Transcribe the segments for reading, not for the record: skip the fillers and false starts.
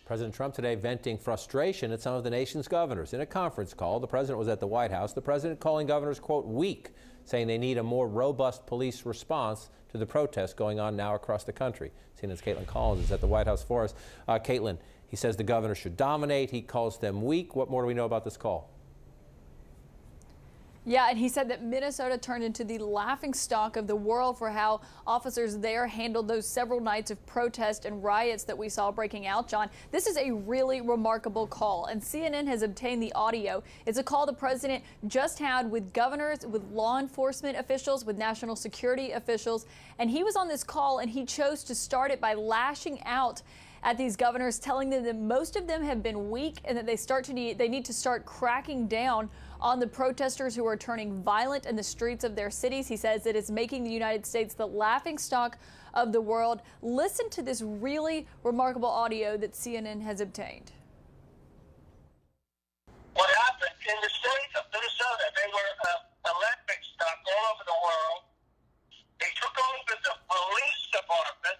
President Trump today venting frustration at some of the nation's governors. In a conference call, the president was at the White House. The president calling governors, quote, weak, saying they need a more robust police response to the protests going on now across the country. CNN's Caitlin Collins is at the White House for us. Caitlin, he says the governors should dominate. He calls them weak. What more do we know about this call? Yeah, and he said that Minnesota turned into the laughingstock of the world for how officers there handled those several nights of protest and riots that we saw breaking out, John. This is a really remarkable call, and CNN has obtained the audio. It's a call the president just had with governors, with law enforcement officials, with national security officials, and he was on this call and he chose to start it by lashing out at these governors, telling them that most of them have been weak and that they need to start cracking down on the protesters who are turning violent in the streets of their cities. He says it is making the United States the laughingstock of the world. Listen to this really remarkable audio that CNN has obtained. What happened in the state of Minnesota, they were a laughingstock all over the world. They took over the police department.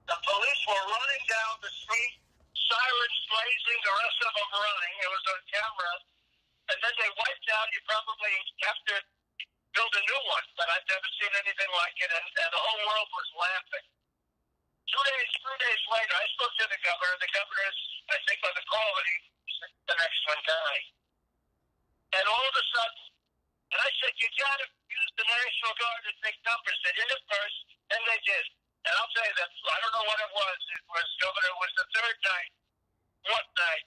The police were running down the street, sirens blazing, the rest of them running. It was on camera. And then they wiped out. You probably have to build a new one, but I've never seen anything like it. And the whole world was laughing. 3 days later, I spoke to the governor. The governor is, I think, on the call, and he's the next one died. And all of a sudden, and I said, you got to use the National Guard to take numbers. They did it first, and they did. And I'll tell you that, I don't know what it was. It was, Governor, it was the third night, fourth night.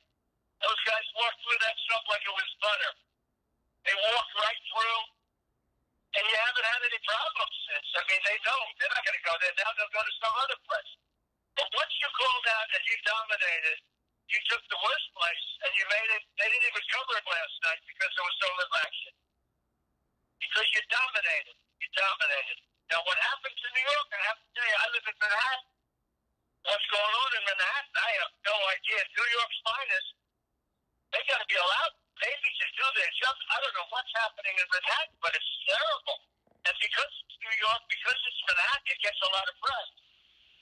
Those guys walked through that stuff like it was butter. They walked right through, and you haven't had any problems since. I mean, they don't. They're not going to go there now. They'll go to some other place. But once you called out and you dominated, you took the worst place, and you made it. They didn't even cover it last night because there was so little action. Because you dominated. You dominated. Now, what happened to New York, I have to tell you, I live in Manhattan. What's going on in Manhattan, I have no idea. New York's finest, they got to be allowed maybe to do their job. I don't know what's happening in Manhattan, but it's terrible. And because it's New York, because it's Manhattan, it gets a lot of press.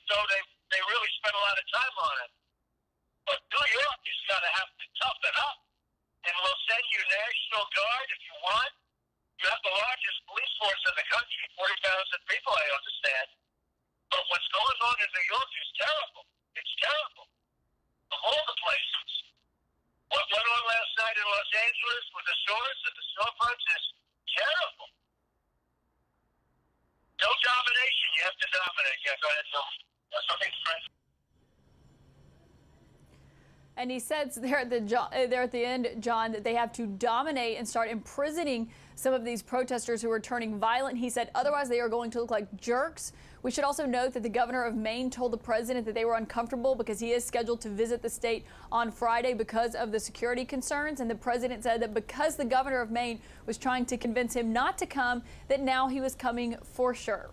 So they really spend a lot of time on it. But New York has got to have to toughen up. And we'll send you National Guard if you want. You have the largest police force in the country, 40,000 people, I understand. But what's going on in New York is terrible. It's terrible. Of all the places. What went on last night in Los Angeles with the stores and the storefronts is terrible. No domination. You have to dominate. Yeah, go ahead, Phil. Something's French. And he says there at the end, John, that they have to dominate and start imprisoning some of these protesters who are turning violent. He said otherwise they are going to look like jerks. We should also note that the governor of Maine told the president that they were uncomfortable because he is scheduled to visit the state on Friday because of the security concerns. And the president said that because the governor of Maine was trying to convince him not to come, that now he was coming for sure.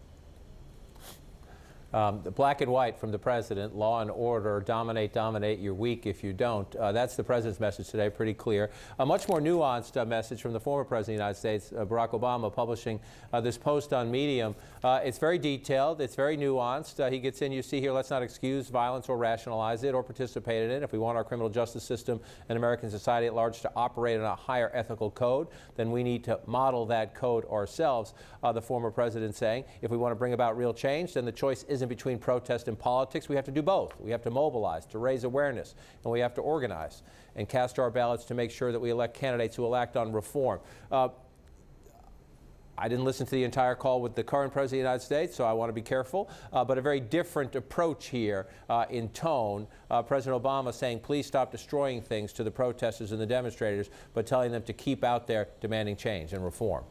The black and white from the president, law and order, dominate, dominate, you're weak if you don't. That's the president's message today, pretty clear. A much more nuanced message from the former president of the United States, Barack Obama, publishing this post on Medium. It's very detailed, it's very nuanced. He gets in, you see here, let's not excuse violence or rationalize it or participate in it. If we want our criminal justice system and American society at large to operate on a higher ethical code, then we need to model that code ourselves, the former president saying. If we want to bring about real change, then the choice isn't between protest and politics. We have to do both. We have to mobilize, to raise awareness, and we have to organize and cast our ballots to make sure that we elect candidates who will act on reform. I didn't listen to the entire call with the current president of the United States, so I want to be careful, but a very different approach here in tone. President Obama saying, please stop destroying things to the protesters and the demonstrators, but telling them to keep out there demanding change and reform.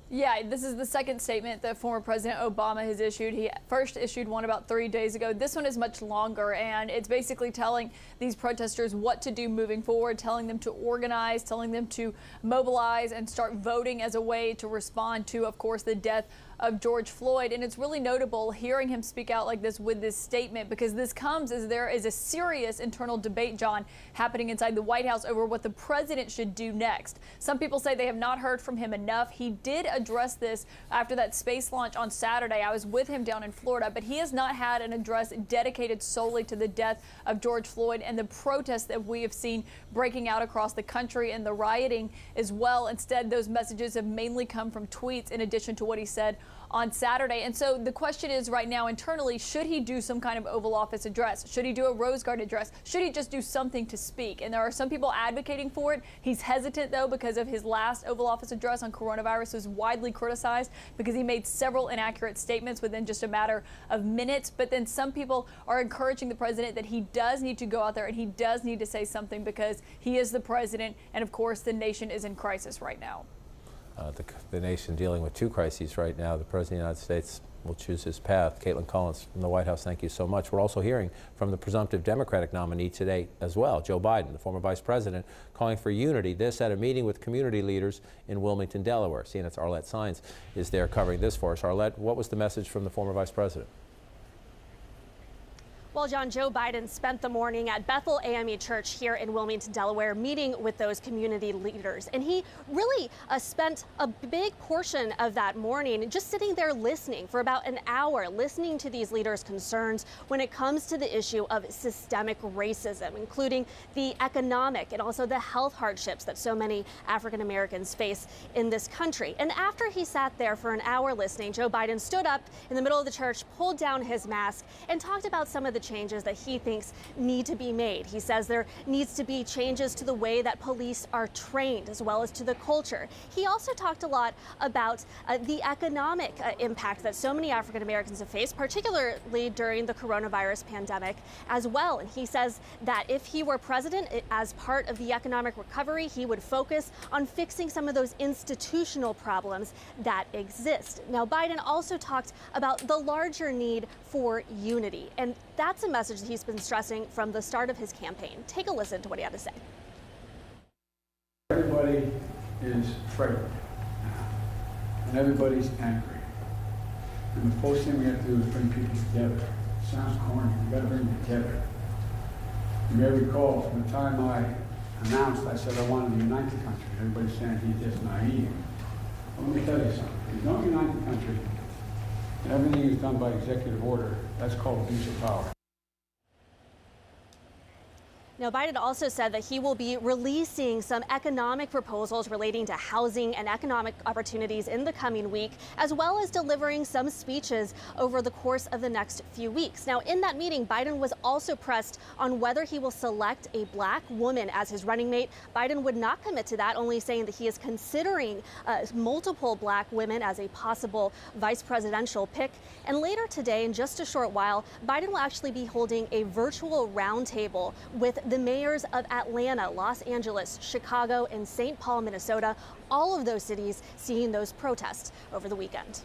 Yeah, this is the second statement that former President Obama has issued. He first issued one about 3 days ago. This one is much longer, and it's basically telling these protesters what to do moving forward, telling them to organize, telling them to mobilize and start voting as a way to respond to, of course, the death of George Floyd. And it's really notable hearing him speak out like this with this statement, because this comes as there is a serious internal debate, John, happening inside the White House over what the president should do next. Some people say they have not heard from him enough. He did address this after that space launch on Saturday. I was with him down in Florida, but he has not had an address dedicated solely to the death of George Floyd and the protests that we have seen breaking out across the country and the rioting as well. Instead, those messages have mainly come from tweets in addition to what he said on Saturday. And so the question is right now internally, should he do some kind of Oval Office address? Should he do a Rose Garden address? Should he just do something to speak? And there are some people advocating for it. He's hesitant, though, because of his last Oval Office address on coronavirus was widely criticized because he made several inaccurate statements within just a matter of minutes. But then some people are encouraging the president that he does need to go out there and he does need to say something because he is the president. And of course, the nation is in crisis right now. The nation dealing with two crises right now. The President of the United States will choose his path. Caitlin Collins from the White House, thank you so much. We're also hearing from the presumptive Democratic nominee today as well, Joe Biden, the former vice president, calling for unity. This at a meeting with community leaders in Wilmington, Delaware. CNN's Arlette Saenz is there covering this for us. Arlette, what was the message from the former vice president? Well, John, Joe Biden spent the morning at Bethel AME Church here in Wilmington, Delaware, meeting with those community leaders. And he really spent a big portion of that morning just sitting there listening for about an hour, listening to these leaders' concerns when it comes to the issue of systemic racism, including the economic and also the health hardships that so many African Americans face in this country. And after he sat there for an hour listening, Joe Biden stood up in the middle of the church, pulled down his mask, and talked about some of the changes that he thinks need to be made. He says there needs to be changes to the way that police are trained as well as to the culture. He also talked a lot about the economic impact that so many African Americans have faced, particularly during the coronavirus pandemic as well. And he says that if he were president, as part of the economic recovery, he would focus on fixing some of those institutional problems that exist. Now, Biden also talked about the larger need for unity, and that's a message that he's been stressing from the start of his campaign. Take a listen to what he had to say. Everybody is afraid and everybody's angry. And the first thing we have to do is bring people together. It sounds corny, we got to bring them together. You may recall from the time I announced, I said I wanted to unite the country. Everybody's saying he's just naive. Well, let me tell you something. If you don't unite the country, and everything is done by executive order, that's called abuse of power. Now, Biden also said that he will be releasing some economic proposals relating to housing and economic opportunities in the coming week, as well as delivering some speeches over the course of the next few weeks. Now, in that meeting, Biden was also pressed on whether he will select a black woman as his running mate. Biden would not commit to that, only saying that he is considering multiple black women as a possible vice presidential pick. And later today, in just a short while, Biden will actually be holding a virtual roundtable with the mayors of Atlanta, Los Angeles, Chicago, and St. Paul, Minnesota, all of those cities seeing those protests over the weekend.